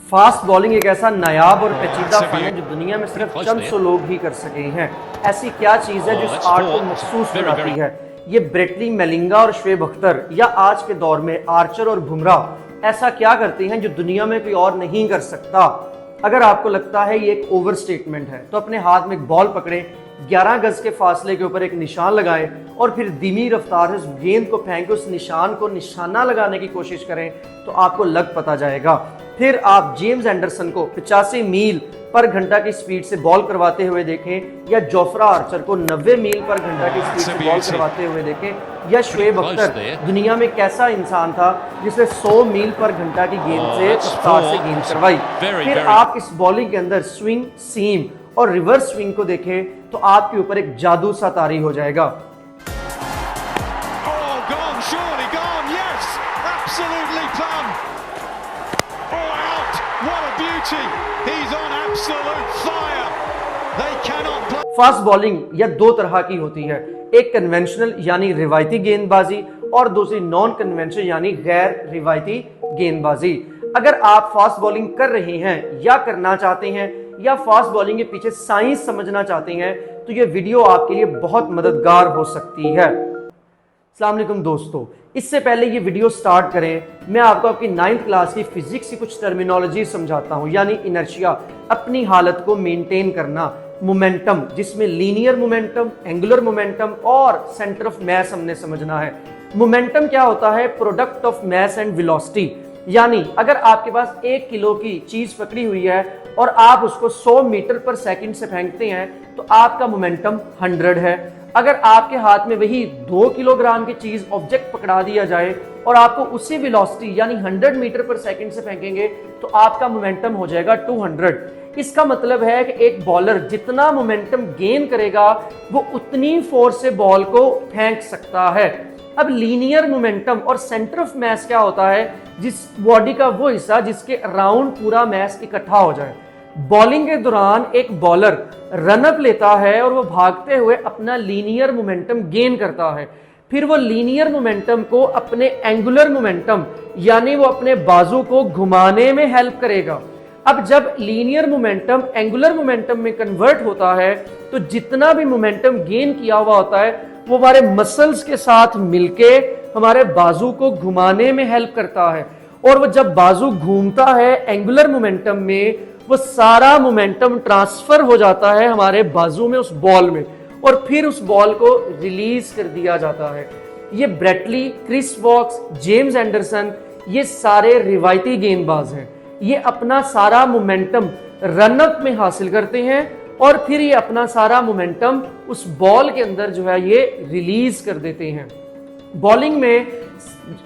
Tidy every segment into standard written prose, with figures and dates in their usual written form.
Fast bowling एक ऐसा नायाब और पेचीदा फन है जो दुनिया में सिर्फ चंद सौ लोग ही कर सके हैं। ऐसी क्या चीज़ है जो इस आर्ट को मखसूस बनाती है? ये ब्रेटली मेलिंगा और शुएब अख्तर या आज के दौर में आर्चर और बुमराह ऐसा क्या करते हैं जो दुनिया में कोई और नहीं कर सकता? अगर आपको लगता है ये एक ओवर स्टेटमेंट है तो अपने हाथ में एक बॉल पकड़े, 11 गज के फासले के ऊपर एक निशान लगाएं और फिर धीमी रफ्तार से उस गेंद को फेंक उस निशान को निशाना लगाने की कोशिश करें तो आपको लग पता जाएगा। फिर आप जेम्स एंडरसन को 85 मील पर घंटा की स्पीड से बॉल करवाते हुए देखें या जोफ्रा आर्चर को 90 मील पर घंटा की स्पीड से बॉल करवाते हुए देखें या शुएब अख्तर दुनिया में कैसा इंसान था जिसने 100 मील पर घंटा की गेंद से रफ्तार से गेंद करवाई। फिर आप इस बॉलिंग के अंदर स्विंग, सीम और रिवर्स स्विंग को देखें तो आपके ऊपर एक जादू सा तारी हो जाएगा। फास्ट बॉलिंग या दो तरह की होती है, एक कन्वेंशनल यानी रिवायती गेंदबाजी और दूसरी नॉन कन्वेंशनल यानी गैर रिवायती गेंदबाजी। अगर आप फास्ट बॉलिंग कर रहे हैं या करना चाहते हैं या फास्ट बॉलिंग के पीछे साइंस समझना चाहते हैं तो ये वीडियो आपके लिए बहुत मददगार हो सकती है। अस्सलाम वालेकुम दोस्तों, इससे पहले ये वीडियो स्टार्ट करें मैं आपको आपकी 9th क्लास की फिजिक्स की कुछ टर्मिनोलॉजी समझाता हूं, यानी इनर्शिया, अपनी हालत को मेंटेन करना, मोमेंटम जिसमें लीनियर मोमेंटम, एंगुलर मोमेंटम और सेंटर ऑफ मैस हमने समझना है। मोमेंटम क्या होता है? Product of mass and velocity, यानी अगर आपके पास 1 किलो की चीज पकड़ी हुई है और आप उसको 100 मीटर पर सेकंड से फेंकते हैं तो आपका मोमेंटम 100 है। अगर आपके हाथ में वही 2 किलोग्राम की चीज ऑब्जेक्ट पकड़ा दिया जाए और आपको उसी वेलोसिटी यानी 100 मीटर पर सेकंड से फेंकेंगे तो आपका मोमेंटम हो जाएगा 200। इसका मतलब है कि एक बॉलर जितना मोमेंटम गेन करेगा वो उतनी फोर्स से बॉल को फेंक सकता है। अब लीनियर मोमेंटम और सेंटर ऑफ मैस क्या होता है? जिस बॉडी का वो हिस्सा जिसके अराउंड पूरा मैस इकट्ठा हो जाए। बॉलिंग के दौरान एक बॉलर रनअप लेता है और वो भागते हुए अपना लीनियर मोमेंटम गेन करता है, फिर वो लीनियर मोमेंटम को अपने एंगुलर मोमेंटम यानी वो अपने बाजू को घुमाने में हेल्प करेगा। अब जब लीनियर मोमेंटम एंगुलर मोमेंटम में कन्वर्ट होता है तो जितना भी मोमेंटम गेन किया हुआ होता है वो हमारे मसल्स के साथ मिलके हमारे बाजू को घुमाने में हेल्प करता है, और वो जब बाजू घूमता है एंगुलर मोमेंटम में वो सारा मोमेंटम ट्रांसफर हो जाता है हमारे बाजू में उस बॉल में और फिर उस बॉल को रिलीज कर दिया जाता है। ये Brett Lee, Chris Woakes, James Anderson ये सारे रिवायती गेंदबाज हैं। ये अपना सारा मोमेंटम रनअप में हासिल करते हैं और फिर ये अपना सारा मोमेंटम उस बॉल के अंदर जो है ये रिलीज कर देते हैं। बॉलिंग में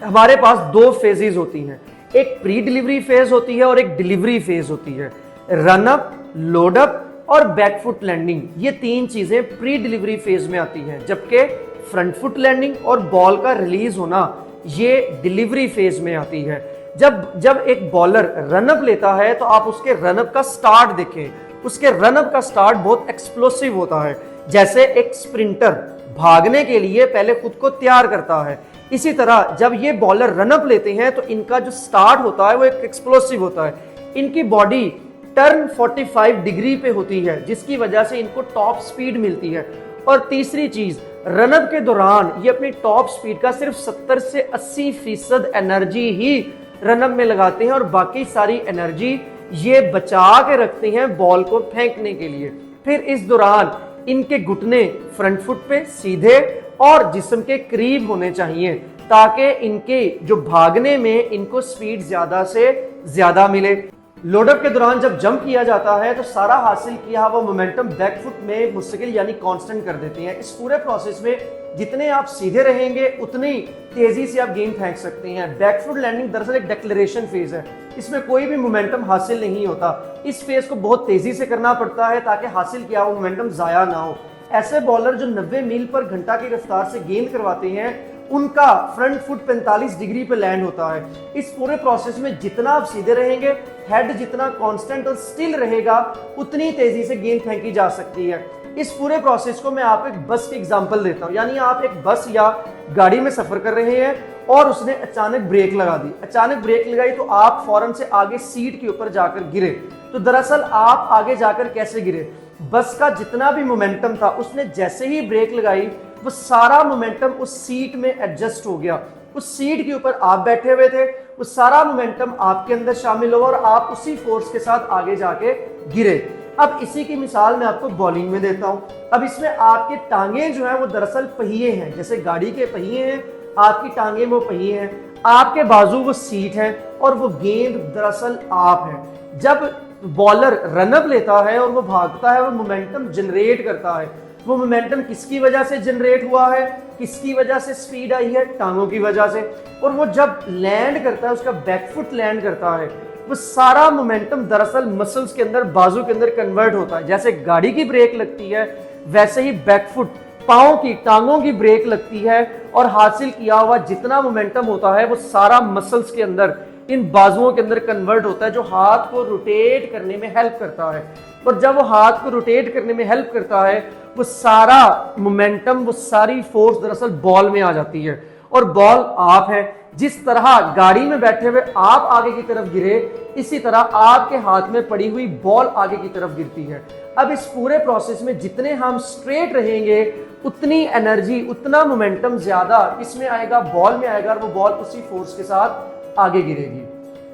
हमारे पास 2 फेजेस होती हैं, एक प्री डिलीवरी फेज होती है और एक डिलीवरी फेज होती है। रनअप, लोडअप और बैकफुट लैंडिंग ये 3 चीजें प्री डिलीवरी फेज में आती हैं, जबकि फ्रंट फुट लैंडिंग और बॉल का रिलीज होना ये डिलीवरी फेज में आती है। जब एक बॉलर रनअप लेता है तो आप उसके रनअप का स्टार्ट देखें, उसके रनअप का स्टार्ट बहुत एक्सप्लोसिव होता है, जैसे एक स्प्रिंटर भागने के लिए पहले खुद को तैयार करता है। इसी तरह जब ये बॉलर रनअप लेते हैं तो इनका जो स्टार्ट होता है वो एक एक्सप्लोसिव होता है। इनकी बॉडी टर्न 45 डिग्री पे होती है जिसकी वजह से इनको टॉप स्पीड मिलती है। और तीसरी चीज, रनअप के दौरान ये अपनी टॉप स्पीड का सिर्फ 70 से 80% एनर्जी ही रनअप में लगाते हैं और बाकी सारी एनर्जी ये बचा के रखते हैं बॉल को फेंकने के लिए। फिर इस दौरान इनके घुटने फ्रंट फुट पे सीधे और जिस्म के करीब होने चाहिए ताकि इनके जो भागने में इनको स्पीड ज्यादा से ज्यादा मिले। लोडअप के दौरान जब जंप किया जाता है तो सारा हासिल किया वो मोमेंटम बैकफुट में मुस्तकिल यानी कांस्टेंट कर देते हैं। इस पूरे प्रोसेस में जितने आप सीधे रहेंगे उतनी तेजी से आप गेंद फेंक सकते हैं। बैकफुट लैंडिंग दरअसल एक डिक्लेरेशन फेज है, इसमें कोई भी मोमेंटम हासिल नहीं होता। इस फेज को बहुत तेजी से करना पड़ता है ताकि हासिल किया हुआ मोमेंटम जाया ना हो। ऐसे बॉलर जो 90 मील पर घंटा की रफ्तार से गेंद करवाते हैं उनका फ्रंट फुट 45 डिग्री पे लैंड होता है। इस पूरे प्रोसेस में जितना आप सीधे रहेंगे, हेड जितना कांस्टेंट और स्टिल रहेगा उतनी तेजी से गेंद फेंकी जा सकती है। इस पूरे प्रोसेस को मैं आपको एक बस की एग्जांपल देता हूं, यानी आप एक बस या गाड़ी में सफर कर रहे हैं और उसने अचानक ब्रेक लगा दी, अचानक ब्रेक लगाई तो आप फौरन से आगे सीट के ऊपर जाकर गिरे। तो दरअसल आप आगे जाकर कैसे गिरे, बस का जितना भी मोमेंटम था उसने जैसे ही ब्रेक लगाई वो सारा मोमेंटम उस सीट में एडजस्ट हो गया। उस सीट के ऊपर आप बैठे हुए थे, वो सारा मोमेंटम आपके अंदर शामिल हुआ और आप उसी फोर्स के साथ आगे जाके गिरे। अब इसी की मिसाल मैं आपको बॉलिंग में देता हूं। अब इसमें आपके टांगे जो है वो दरअसल पहिए हैं, जैसे गाड़ी के पहिए हैं, आपकी टांगे वो पहिए हैं, आपके बाजू वो सीट है और वो गेंद दरअसल आप है। जब बॉलर रनअप लेता है और वो भागता है, वो मोमेंटम जनरेट करता है। वो मोमेंटम किसकी वजह से जनरेट हुआ है, किसकी वजह से स्पीड आई है, टांगों की वजह से। और वो जब लैंड करता है, उसका बैकफुट लैंड करता है, वो सारा मोमेंटम दरअसल मसल्स के अंदर, बाजू के अंदर कन्वर्ट होता है। जैसे गाड़ी की ब्रेक लगती है वैसे ही बैकफुट, पांव की, टांगों की ब्रेक लगती है और हासिल किया हुआ जितना मोमेंटम होता है वो सारा मसल्स के अंदर, इन बाजुओं के अंदर कन्वर्ट होता है, जो हाथ को रोटेट करने में हेल्प करता है। और जब वो हाथ को रोटेट करने में हेल्प करता है, वो सारा मोमेंटम, वो सारी फोर्स दरअसल बॉल में आ जाती है और बॉल आप है। जिस तरह गाड़ी में बैठे हुए आप आगे की तरफ गिरे, इसी तरह आपके हाथ में पड़ी हुई बॉल आगे की तरफ गिरती है। अब इस पूरे प्रोसेस में जितने हम स्ट्रेट रहेंगे उतनी एनर्जी, उतना मोमेंटम ज्यादा इसमें आएगा, बॉल में आएगा और वो बॉल उसी फोर्स के साथ आगे गिरेगी।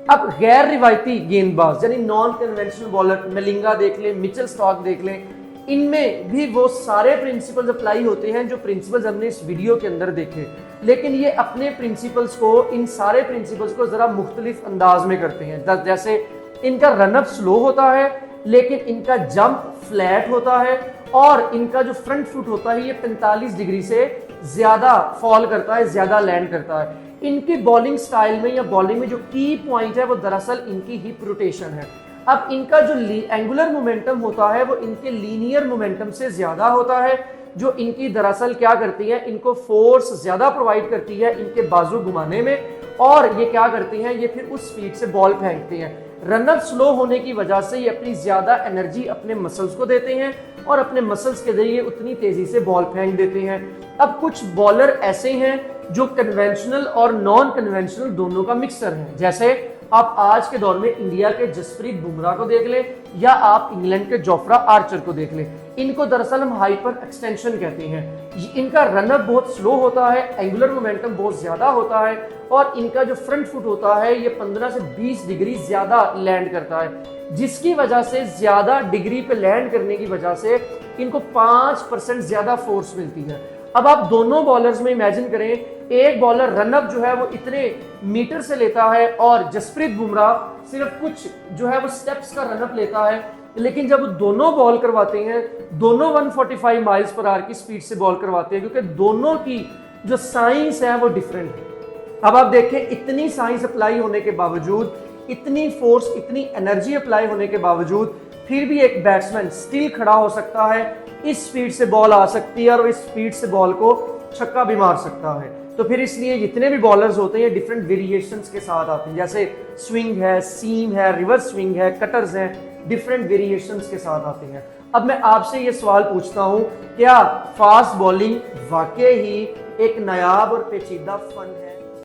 अब गैर रिवायती गेंदबाज यानी नॉन कन्वेंशनल बॉलर, मलिंगा देख लें, मिचेल स्टार्क देख लें, इनमें भी वो सारे प्रिंसिपल्स अप्लाई होते हैं जो प्रिंसिपल्स हमने इस वीडियो के अंदर देखे, लेकिन ये अपने प्रिंसिपल्स को, इन सारे प्रिंसिपल्स को जरा मुख्तलिफ अंदाज में करते हैं। जैसे इनका रनअप स्लो होता है लेकिन इनका जंप फ्लैट होता है और इनका जो फ्रंट फुट होता है ये 45 डिग्री से ज्यादा फॉल करता है, ज्यादा लैंड करता है। इनकी बॉलिंग स्टाइल में या बॉलिंग में जो की पॉइंट है वो दरअसल इनकी हिप रोटेशन है। अब इनका जो एंगुलर मोमेंटम होता है वो इनके लीनियर मोमेंटम से ज्यादा होता है, जो इनकी दरअसल क्या करती है, इनको फोर्स ज्यादा प्रोवाइड करती है इनके बाजू घुमाने में, और ये क्या करती हैं, ये फिर उस स्पीड से बॉल फेंकते हैं। रनअप स्लो होने की वजह से ये अपनी ज्यादा एनर्जी अपने मसल्स को देते हैं और अपने मसल्स के जरिए उतनी तेजी से बॉल फेंक देते हैं। अब कुछ बॉलर ऐसे हैं जो कन्वेंशनल और नॉन कन्वेंशनल दोनों का मिक्सर है। जैसे आप आज के दौर में इंडिया के जसप्रीत बुमराह को देख लें या आप इंग्लैंड के जोफ्रा आर्चर को देख लें, इनको दरअसल हम हाइपर एक्सटेंशन कहते हैं। इनका रनअप बहुत स्लो होता है, एंगुलर मोमेंटम बहुत ज्यादा होता है और इनका जो फ्रंट फुट होता है ये 15 से 20 डिग्री ज्यादा लैंड करता है, जिसकी वजह से ज्यादा डिग्री पे लैंड करने की वजह से इनको 5% ज्यादा फोर्स मिलती है। अब आप दोनों बॉलर्स में इमेजिन करें, एक बॉलर रनअप जो है वो इतने मीटर से लेता है और जसप्रीत बुमराह सिर्फ कुछ जो है वो स्टेप्स का रनअप लेता है, लेकिन जब वो दोनों बॉल करवाते हैं, दोनों 145 माइल्स पर आवर की स्पीड से बॉल करवाते हैं, क्योंकि दोनों की जो साइंस है वो डिफरेंट है। अब आप देखें, इतनी साइंस अप्लाई होने के बावजूद, इतनी फोर्स, इतनी एनर्जी अप्लाई होने के बावजूद फिर भी एक बैट्समैन स्टिल खड़ा हो सकता है, इस स्पीड से बॉल आ सकती है और इस स्पीड से बॉल को छक्का भी मार सकता है। तो फिर इसलिए जितने भी बॉलर्स होते हैं डिफरेंट वेरिएशंस के साथ आते हैं, जैसे स्विंग है, सीम है, रिवर्स स्विंग है, कटर्स हैं, डिफरेंट वेरिएशंस के साथ आते हैं। अब मैं आपसे ये सवाल पूछता हूं, क्या फास्ट बॉलिंग वाकई ही एक नायाब और पेचीदा फन है?